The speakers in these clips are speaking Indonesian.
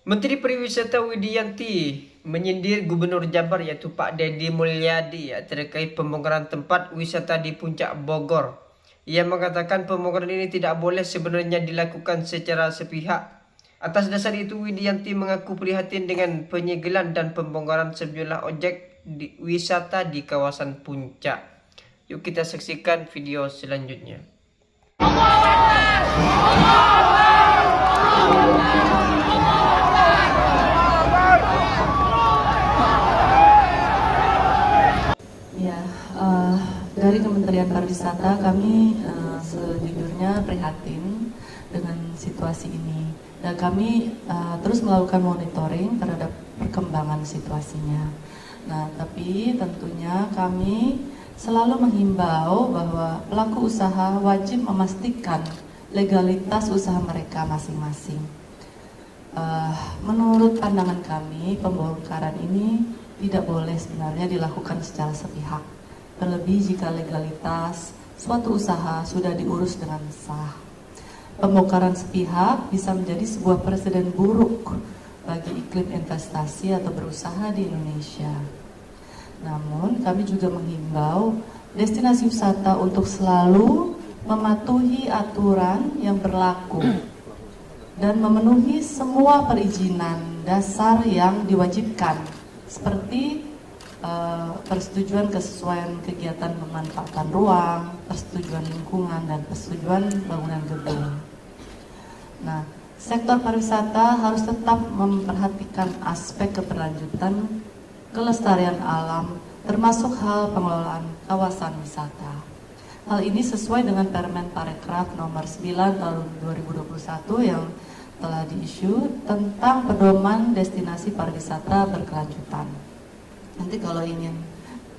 Menteri Pariwisata Widianti menyindir Gubernur Jabar yaitu Pak Deddy Mulyadi terkait pembongkaran tempat wisata di Puncak Bogor. Ia mengatakan pembongkaran ini tidak boleh sebenarnya dilakukan secara sepihak. Atas dasar itu Widianti mengaku prihatin dengan penyegelan dan pembongkaran sejumlah objek wisata di kawasan Puncak. Yuk kita saksikan video selanjutnya. Ya, dari Kementerian Pariwisata kami sejujurnya prihatin dengan situasi ini. Dan kami terus melakukan monitoring terhadap perkembangan situasinya. Nah, tapi tentunya kami selalu menghimbau bahwa pelaku usaha wajib memastikan legalitas usaha mereka masing-masing. Menurut pandangan kami, pembongkaran ini tidak boleh sebenarnya dilakukan secara sepihak, terlebih jika legalitas suatu usaha sudah diurus dengan sah. Pembongkaran sepihak bisa menjadi sebuah presiden buruk bagi iklim investasi atau berusaha di Indonesia. Namun, kami juga menghimbau destinasi wisata untuk selalu mematuhi aturan yang berlaku dan memenuhi semua perizinan dasar yang diwajibkan, seperti persetujuan kesesuaian kegiatan pemanfaatan ruang, persetujuan lingkungan, dan persetujuan bangunan gedung. Nah, sektor pariwisata harus tetap memperhatikan aspek keberlanjutan kelestarian alam, termasuk hal pengelolaan kawasan wisata. Hal ini sesuai dengan Permen Parekraf nomor 9 tahun 2021 yang telah diisu tentang pedoman destinasi pariwisata berkelanjutan. Nanti kalau ingin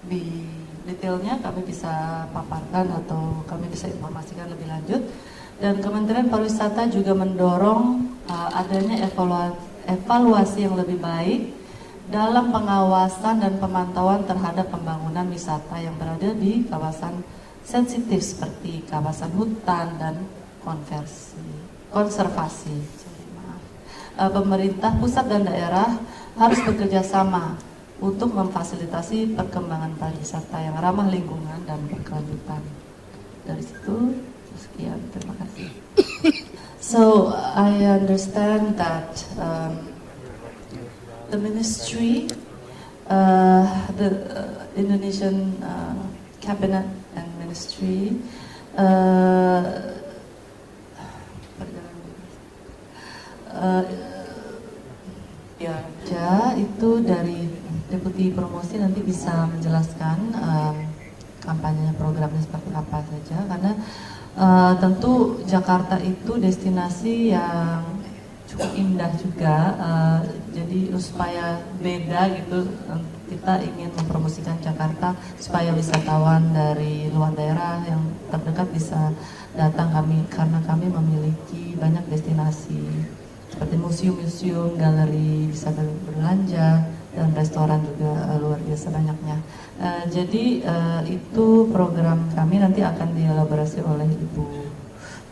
di detailnya kami bisa paparkan atau kami bisa informasikan lebih lanjut. Dan Kementerian Pariwisata juga mendorong adanya evaluasi yang lebih baik dalam pengawasan dan pemantauan terhadap pembangunan wisata yang berada di kawasan sensitif seperti kawasan hutan dan konservasi. Pemerintah pusat dan daerah harus bekerja sama untuk memfasilitasi perkembangan pariwisata yang ramah lingkungan dan berkelanjutan. Dari situ, sekian, terima kasih. So I understand that the ministry, the Indonesian cabinet and ministry ya itu dari Deputi Promosi nanti bisa menjelaskan kampanye programnya seperti apa saja, karena tentu Jakarta itu destinasi yang cukup indah juga, jadi supaya beda gitu, kita ingin mempromosikan Jakarta supaya wisatawan dari luar daerah yang terdekat bisa datang karena kami memiliki banyak destinasi seperti museum-museum, galeri, bisa berbelanja, dan restoran juga luar biasa banyaknya. Jadi itu program kami nanti akan dielaborasi oleh Ibu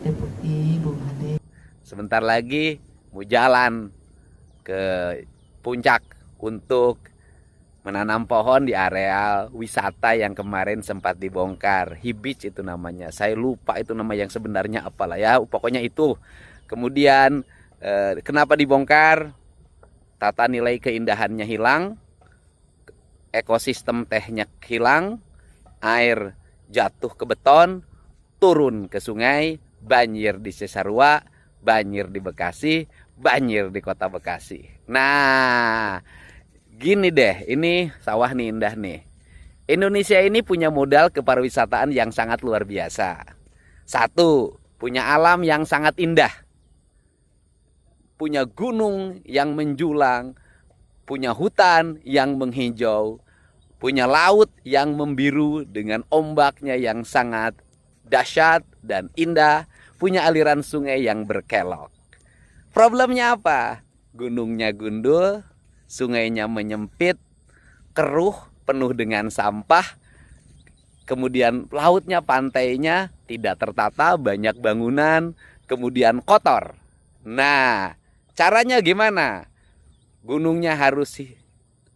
Deputi Bu Made. Sebentar lagi mau jalan ke puncak untuk menanam pohon di areal wisata yang kemarin sempat dibongkar. Hibis itu namanya. Saya lupa itu nama yang sebenarnya apalah ya. Pokoknya itu. Kemudian kenapa dibongkar? Tata nilai keindahannya hilang, ekosistem tehnya hilang, air jatuh ke beton, turun ke sungai, banjir di Cisarua, banjir di Bekasi, banjir di kota Bekasi. Nah, gini deh, ini sawah nih indah nih. Indonesia ini punya modal kepariwisataan yang sangat luar biasa. Satu, punya alam yang sangat indah. Punya gunung yang menjulang, punya hutan yang menghijau, punya laut yang membiru dengan ombaknya yang sangat dahsyat dan indah, punya aliran sungai yang berkelok. Problemnya apa? Gunungnya gundul, sungainya menyempit, keruh, penuh dengan sampah, kemudian lautnya, pantainya tidak tertata, banyak bangunan, kemudian kotor. Nah, caranya gimana? gunungnya harus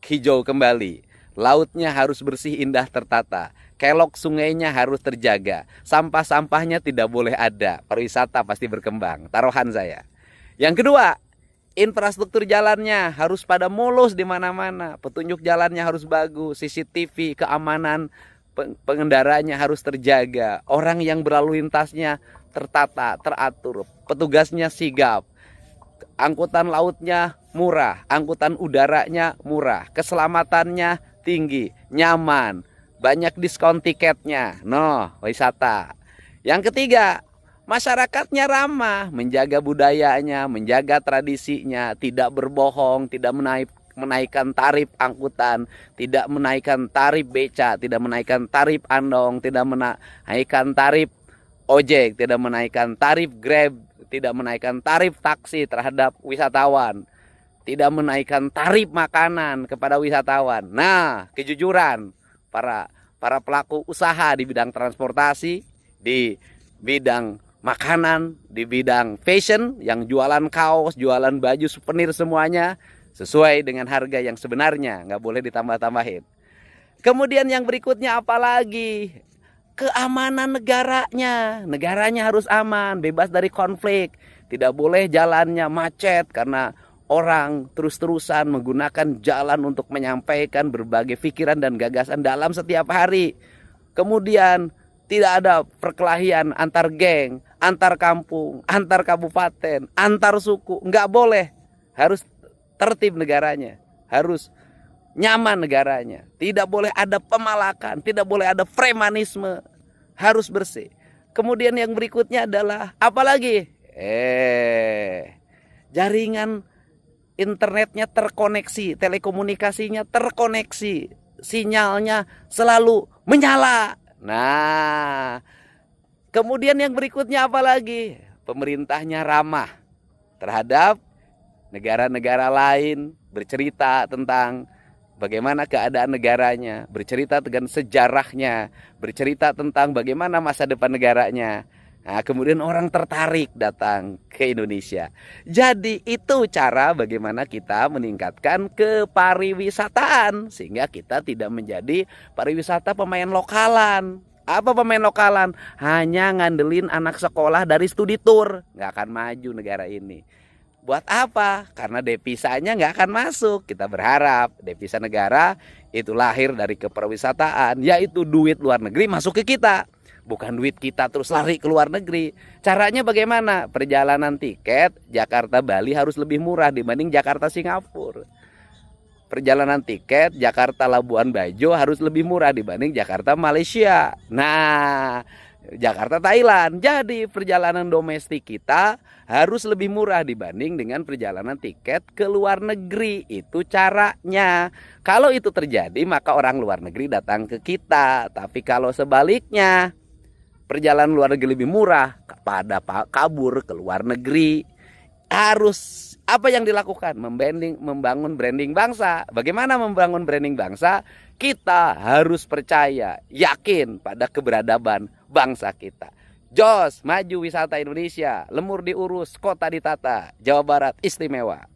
hijau kembali, lautnya harus bersih indah tertata, kelok sungainya harus terjaga, sampah-sampahnya tidak boleh ada, pariwisata pasti berkembang, taruhan saya. Yang kedua, infrastruktur jalannya harus pada mulus di mana-mana, petunjuk jalannya harus bagus, CCTV, keamanan pengendaranya harus terjaga, orang yang berlalu lintasnya tertata, teratur, petugasnya sigap, angkutan lautnya murah, angkutan udaranya murah, keselamatannya tinggi, nyaman, banyak diskon tiketnya, wisata. Yang ketiga, masyarakatnya ramah, menjaga budayanya, menjaga tradisinya, tidak berbohong, tidak menaikkan tarif angkutan, tidak menaikkan tarif beca, tidak menaikkan tarif andong, tidak menaikkan tarif ojek, tidak menaikkan tarif Grab, tidak menaikkan tarif taksi terhadap wisatawan, tidak menaikkan tarif makanan kepada wisatawan. Nah, kejujuran para pelaku usaha di bidang transportasi, di bidang makanan, di bidang fashion, yang jualan kaos, jualan baju, souvenir semuanya sesuai dengan harga yang sebenarnya, nggak boleh ditambah-tambahin. Kemudian yang berikutnya apa lagi? Keamanan negaranya harus aman, bebas dari konflik, tidak boleh jalannya macet karena orang terus-terusan menggunakan jalan untuk menyampaikan berbagai pikiran dan gagasan dalam setiap hari. Kemudian tidak ada perkelahian antar geng, antar kampung, antar kabupaten, antar suku, nggak boleh. Harus tertib negaranya, harus nyaman negaranya, tidak boleh ada pemalakan, tidak boleh ada premanisme, harus bersih. Kemudian yang berikutnya adalah apalagi? Jaringan internetnya terkoneksi, telekomunikasinya terkoneksi, sinyalnya selalu menyala. Nah, kemudian yang berikutnya apalagi? Pemerintahnya ramah terhadap negara-negara lain, bercerita tentang bagaimana keadaan negaranya, bercerita tentang sejarahnya, bercerita tentang bagaimana masa depan negaranya. Nah, kemudian orang tertarik datang ke Indonesia. Jadi itu cara bagaimana kita meningkatkan kepariwisataan, sehingga kita tidak menjadi pariwisata pemain lokalan. Apa pemain lokalan? Hanya ngandelin anak sekolah dari studi tour. Nggak akan maju negara ini. Buat apa? Karena devisanya nggak akan masuk. Kita berharap devisa negara itu lahir dari kepariwisataan, yaitu duit luar negeri masuk ke kita. Bukan duit kita terus lari ke luar negeri. Caranya bagaimana? Perjalanan tiket Jakarta-Bali harus lebih murah dibanding Jakarta-Singapura. Perjalanan tiket Jakarta-Labuan Bajo harus lebih murah dibanding Jakarta-Malaysia. Nah, Jakarta-Thailand. Jadi perjalanan domestik kita harus lebih murah dibanding dengan perjalanan tiket ke luar negeri. Itu caranya. Kalau itu terjadi, maka orang luar negeri datang ke kita. Tapi kalau sebaliknya, perjalanan luar negeri lebih murah, pada kabur ke luar negeri. Harus apa yang dilakukan? Membangun branding bangsa. Bagaimana membangun branding bangsa? Kita harus percaya, yakin pada keberadaban bangsa kita. Jos, maju wisata Indonesia, lemur diurus, kota ditata, Jawa Barat istimewa.